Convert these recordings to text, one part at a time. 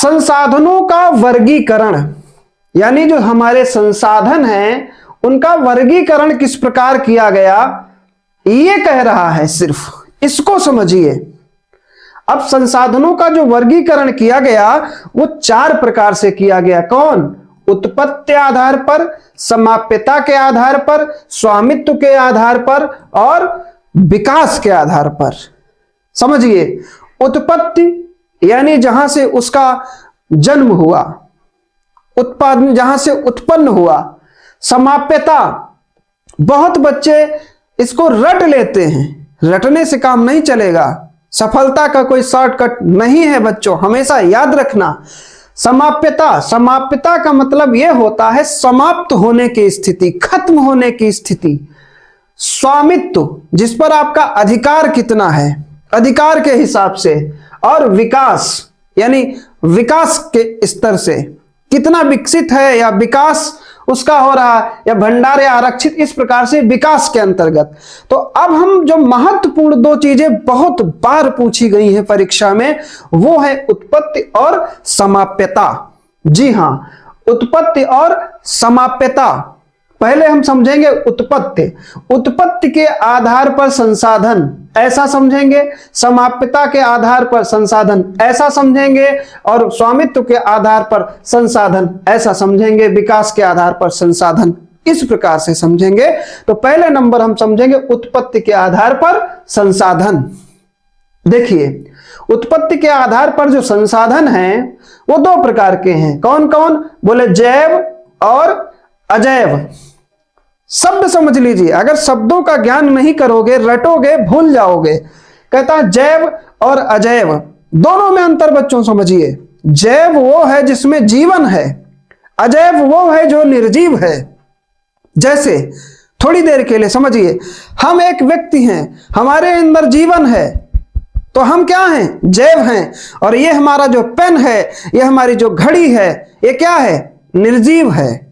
संसाधनों का वर्गीकरण, यानी जो हमारे संसाधन हैं उनका वर्गीकरण किस प्रकार किया गया, ये कह रहा है। सिर्फ इसको समझिए। अब संसाधनों का जो वर्गीकरण किया गया वो 4 प्रकार से किया गया। कौन? उत्पत्ति आधार पर, समाप्यता के आधार पर, स्वामित्व के आधार पर और विकास के आधार पर। समझिए, उत्पत्ति यानी जहां से उसका जन्म हुआ, उत्पादन जहां से उत्पन्न हुआ। समाप्यता, बहुत बच्चे इसको रट लेते हैं, रटने से काम नहीं चलेगा। सफलता का कोई शॉर्टकट नहीं है बच्चों, हमेशा याद रखना। समाप्यता, समाप्यता का मतलब यह होता है समाप्त होने की स्थिति, खत्म होने की स्थिति। स्वामित्व, जिस पर आपका अधिकार कितना है, अधिकार के हिसाब से। और विकास, यानी विकास के स्तर से, कितना विकसित है या विकास उसका हो रहा है या भंडार या आरक्षित, इस प्रकार से विकास के अंतर्गत। तो अब हम जो महत्वपूर्ण 2 चीजें बहुत बार पूछी गई हैं परीक्षा में, वो है उत्पत्ति और समाप्यता। जी हां, उत्पत्ति और समाप्यता। पहले हम समझेंगे उत्पत्ति। उत्पत्ति के आधार पर संसाधन, ऐसा समझेंगे। समाप्यता के आधार पर संसाधन, ऐसा समझेंगे। और स्वामित्व के आधार पर संसाधन, ऐसा समझेंगे। विकास के आधार पर संसाधन, इस प्रकार से समझेंगे। तो पहले नंबर हम समझेंगे उत्पत्ति के आधार पर संसाधन। देखिए, उत्पत्ति के आधार पर जो संसाधन हैं वो 2 प्रकार के हैं। कौन कौन? बोले जैव और अजैव। शब्द समझ लीजिए, अगर शब्दों का ज्ञान नहीं करोगे, रटोगे, भूल जाओगे। कहता है जैव और अजैव, दोनों में अंतर बच्चों समझिए। जैव वो है जिसमें जीवन है, अजैव वो है जो निर्जीव है। जैसे थोड़ी देर के लिए समझिए, हम एक व्यक्ति हैं, हमारे अंदर जीवन है, तो हम क्या हैं? जैव हैं। और ये हमारा जो पेन है, ये हमारी जो घड़ी है, ये क्या है? निर्जीव है।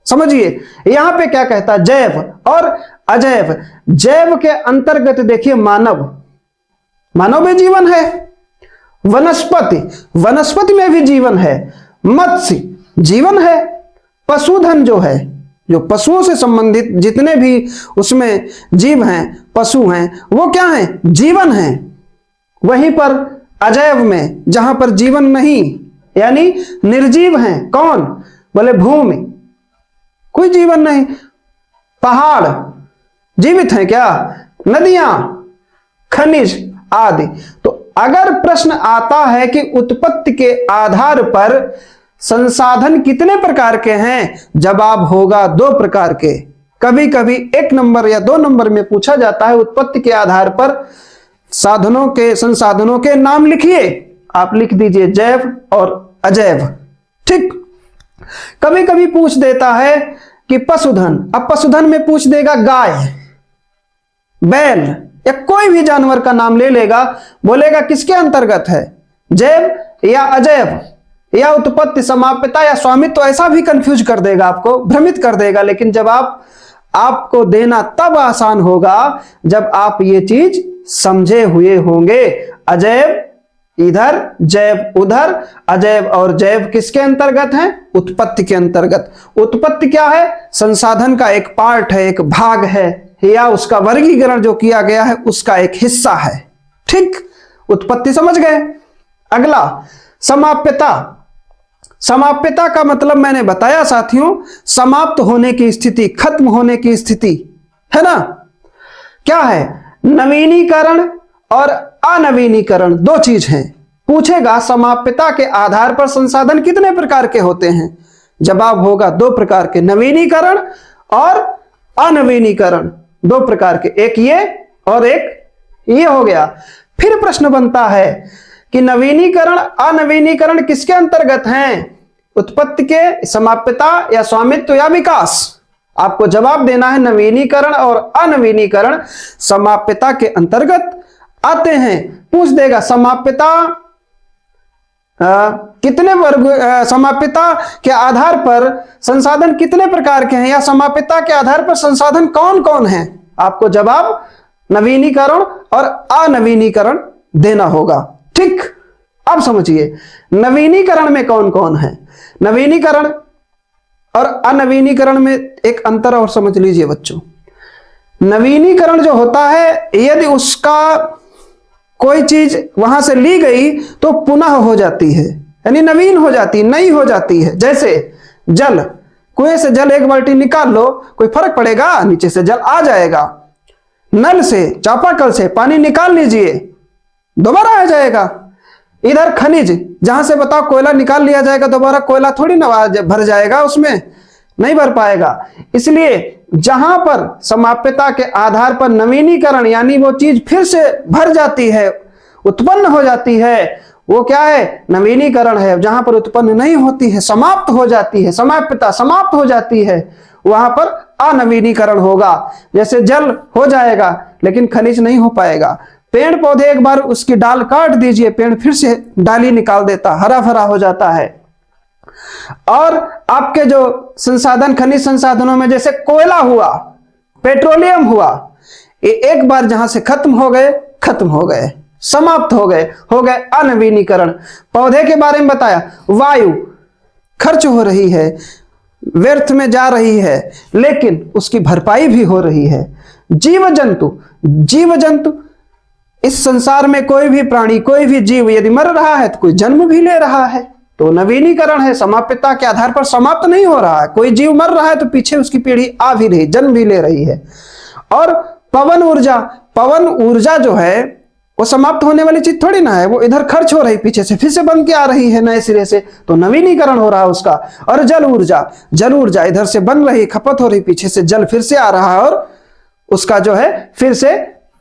समझिए, यहां पे क्या कहता है? जैव और अजैव। जैव के अंतर्गत देखिए मानव, मानव में जीवन है। वनस्पति, वनस्पति में भी जीवन है। मत्स्य, जीवन है। पशुधन जो है, जो पशुओं से संबंधित जितने भी उसमें जीव हैं, पशु हैं, वो क्या हैं? जीवन हैं। वहीं पर अजैव में, जहां पर जीवन नहीं, यानी निर्जीव हैं। कौन? बोले भूमि, कोई जीवन नहीं। पहाड़ जीवित हैं क्या? नदियां, खनिज आदि। तो अगर प्रश्न आता है कि उत्पत्ति के आधार पर संसाधन कितने प्रकार के हैं, जवाब होगा 2 प्रकार के। कभी कभी 1 नंबर या 2 नंबर में पूछा जाता है उत्पत्ति के आधार पर साधनों के, संसाधनों के नाम लिखिए। आप लिख दीजिए जैव और अजैव। ठीक। कभी कभी पूछ देता है कि पशुधन, अब पशुधन में पूछ देगा गाय, बैल या कोई भी जानवर का नाम ले लेगा, बोलेगा किसके अंतर्गत है? जैव या अजैव या उत्पत्ति, समाप्यता या स्वामित्व। तो ऐसा भी कंफ्यूज कर देगा, आपको भ्रमित कर देगा। लेकिन जवाब आपको देना तब आसान होगा जब आप ये चीज समझे हुए होंगे। अजैव इधर, जैव उधर। अजैव और जैव किसके अंतर्गत हैं? उत्पत्ति के अंतर्गत। उत्पत्ति क्या है? संसाधन का एक पार्ट है, एक भाग है, या उसका वर्गीकरण जो किया गया है उसका एक हिस्सा है। ठीक, उत्पत्ति समझ गए। अगला समाप्यता। समाप्यता का मतलब मैंने बताया साथियों, समाप्त होने की स्थिति, खत्म होने की स्थिति, है ना। क्या है? नवीनीकरण और अनवीनीकरण 2 चीज हैं। पूछेगा समाप्यता के आधार पर संसाधन कितने प्रकार के होते हैं, जवाब होगा 2 प्रकार के, नवीनीकरण और अनवीनीकरण। 2 प्रकार के, एक ये और एक ये हो गया। फिर प्रश्न बनता है कि नवीनीकरण अनवीनीकरण किसके अंतर्गत हैं? उत्पत्ति के, समाप्यता या स्वामित्व या विकास? आपको जवाब देना है नवीनीकरण और अनवीनीकरण समाप्यता के अंतर्गत आते हैं। पूछ देगा समाप्यता कितने वर्ग, समाप्यता के आधार पर संसाधन कितने प्रकार के हैं, या समाप्यता के आधार पर संसाधन कौन कौन हैं? आपको जवाब नवीनीकरण और अनवीनीकरण देना होगा। ठीक। अब समझिए नवीनीकरण में कौन कौन है। नवीनीकरण और अनवीनीकरण में एक अंतर और समझ लीजिए बच्चों। नवीनीकरण जो होता है, यदि उसका कोई चीज वहां से ली गई तो पुनः हो जाती है, यानी नवीन हो जाती, नई हो जाती है। जैसे जल, कुएं से जल एक बाल्टी निकाल लो, कोई फर्क पड़ेगा? नीचे से जल आ जाएगा। नल से, चापाकल से पानी निकाल लीजिए, दोबारा आ जाएगा। इधर खनिज, जहां से बताओ कोयला निकाल लिया जाएगा, दोबारा कोयला थोड़ी ना भर जाएगा, उसमें नहीं भर पाएगा। इसलिए जहां पर समाप्यता के आधार पर नवीनीकरण यानी वो चीज फिर से भर जाती है, उत्पन्न हो जाती है, वो क्या है? नवीनीकरण है। जहां पर उत्पन्न नहीं होती है, समाप्त हो जाती है, समाप्यता समाप्त हो जाती है, वहां पर अनवीनीकरण होगा। जैसे जल हो जाएगा लेकिन खनिज नहीं हो पाएगा। पेड़ पौधे, एक बार उसकी डाल काट दीजिए, पेड़ फिर से डाली निकाल देता, हरा भरा हो जाता है। और आपके जो संसाधन, खनिज संसाधनों में जैसे कोयला हुआ, पेट्रोलियम हुआ, ये एक बार जहां से खत्म हो गए, समाप्त हो गए अनवीनीकरण। पौधे के बारे में बताया, वायु खर्च हो रही है, व्यर्थ में जा रही है, लेकिन उसकी भरपाई भी हो रही है। जीव जंतु, इस संसार में कोई भी प्राणी, कोई भी जीव यदि मर रहा है तो कोई जन्म भी ले रहा है, तो नवीनीकरण है। समाप्यता के आधार पर समाप्त नहीं हो रहा है। कोई जीव मर रहा है तो पीछे उसकी पीढ़ी आ भी रही, जन्म भी ले रही है। और पवन ऊर्जा जो है वो समाप्त होने वाली चीज थोड़ी ना है, वो इधर खर्च हो रही, पीछे से फिर से बन के आ रही है नए सिरे से, तो नवीनीकरण हो रहा है उसका। और जल ऊर्जा इधर से बन रही, खपत हो रही, पीछे से जल फिर से आ रहा है और उसका जो है फिर से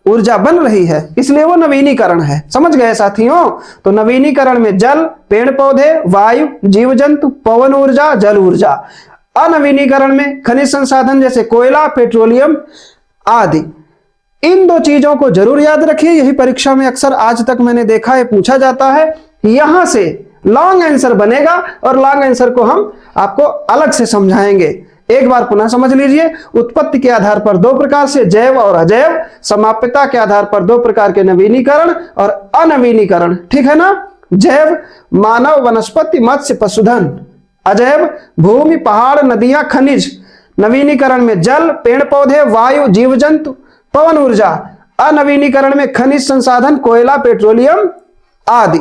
ऊर्जा बन रही है, इसलिए वो नवीनीकरण है। समझ गए साथियों? तो नवीनीकरण में जल, पेड़ पौधे, वायु, जीव जंतु, पवन ऊर्जा, जल ऊर्जा। अनवीनीकरण में खनिज संसाधन जैसे कोयला, पेट्रोलियम आदि। इन दो चीजों को जरूर याद रखिए, यही परीक्षा में अक्सर आज तक मैंने देखा है पूछा जाता है। यहां से लॉन्ग आंसर बनेगा और लॉन्ग आंसर को हम आपको अलग से समझाएंगे। एक बार पुनः समझ लीजिए। उत्पत्ति के आधार पर दो प्रकार से, जैव और अजैव। समाप्यता के आधार पर दो प्रकार के, नवीनीकरण और अनवीनीकरण। ठीक है ना? जैव मानव, वनस्पति, मत्स्य, पशुधन। अजैव भूमि, पहाड़, नदियां, खनिज। नवीनीकरण में जल, पेड़ पौधे, वायु, जीव जंतु, पवन ऊर्जा। अनवीनीकरण में खनिज संसाधन, कोयला, पेट्रोलियम आदि।